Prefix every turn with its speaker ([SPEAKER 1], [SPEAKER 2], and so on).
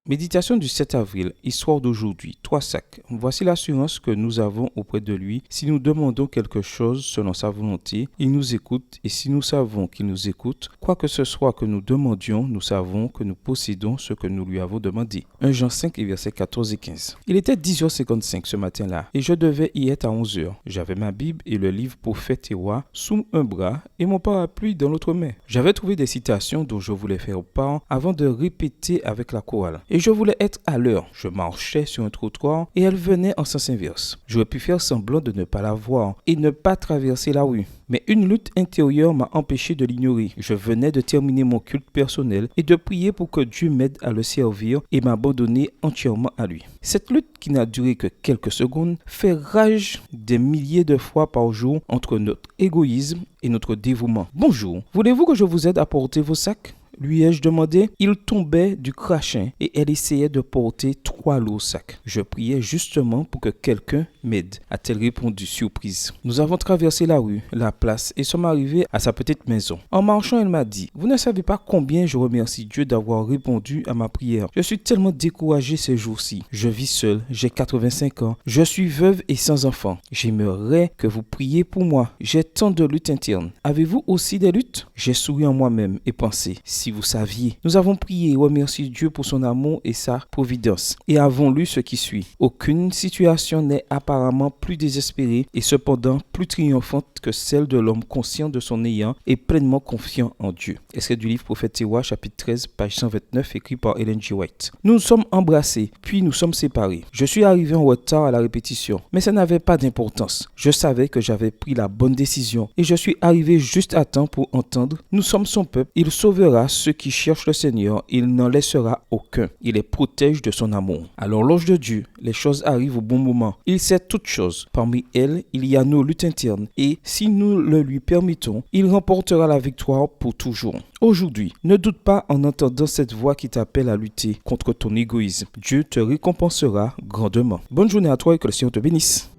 [SPEAKER 1] Méditation du 7 avril, histoire d'aujourd'hui, 3 sacs. Voici l'assurance que nous avons auprès de lui. Si nous demandons quelque chose selon sa volonté, il nous écoute, et si nous savons qu'il nous écoute, quoi que ce soit que nous demandions, nous savons que nous possédons ce que nous lui avons demandé. 1 Jean 5 et versets 14 et 15. Il était 10h55 ce matin-là, et je devais y être à 11h. J'avais ma Bible et le livre Prophète et Roi sous un bras et mon parapluie dans l'autre main. J'avais trouvé des citations dont je voulais faire part avant de répéter avec la chorale. Et je voulais être à l'heure. Je marchais sur un trottoir et elle venait en sens inverse. J'aurais pu faire semblant de ne pas la voir et ne pas traverser la rue. Mais une lutte intérieure m'a empêché de l'ignorer. Je venais de terminer mon culte personnel et de prier pour que Dieu m'aide à le servir et m'abandonner entièrement à lui. Cette lutte, qui n'a duré que quelques secondes, fait rage des milliers de fois par jour entre notre égoïsme et notre dévouement. Bonjour, voulez-vous que je vous aide à porter vos sacs ? Lui ai-je demandé. Il tombait du crachin et elle essayait de porter 3 lourds sacs. Je priais justement pour que quelqu'un m'aide, a-t-elle répondu surprise. Nous avons traversé la rue, la place et sommes arrivés à sa petite maison. En marchant, elle m'a dit: vous ne savez pas combien je remercie Dieu d'avoir répondu à ma prière. Je suis tellement découragé ces jours-ci. Je vis seul, j'ai 85 ans, je suis veuve et sans enfant. J'aimerais que vous priez pour moi. J'ai tant de luttes internes. Avez-vous aussi des luttes? J'ai souri en moi-même et pensé: si vous saviez. Nous avons prié et remercié Dieu pour son amour et sa providence. Et avons lu ce qui suit. Aucune situation n'est apparemment plus désespérée et cependant plus triomphante que celle de l'homme conscient de son ayant et pleinement confiant en Dieu. Extrait du livre Prophète et Roi, chapitre 13, page 129, écrit par Ellen G. White. Nous nous sommes embrassés, puis nous sommes séparés. Je suis arrivé en retard à la répétition, mais ça n'avait pas d'importance. Je savais que j'avais pris la bonne décision et je suis arrivé juste à temps pour entendre: nous sommes son peuple, il sauvera ceux qui cherchent le Seigneur, il n'en laissera aucun. Il les protège de son amour. À l'horloge de Dieu, les choses arrivent au bon moment. Il sait toutes choses. Parmi elles, il y a nos luttes internes et si nous le lui permettons, il remportera la victoire pour toujours. Aujourd'hui, ne doute pas en entendant cette voix qui t'appelle à lutter contre ton égoïsme. Dieu te récompensera grandement. Bonne journée à toi et que le Seigneur te bénisse.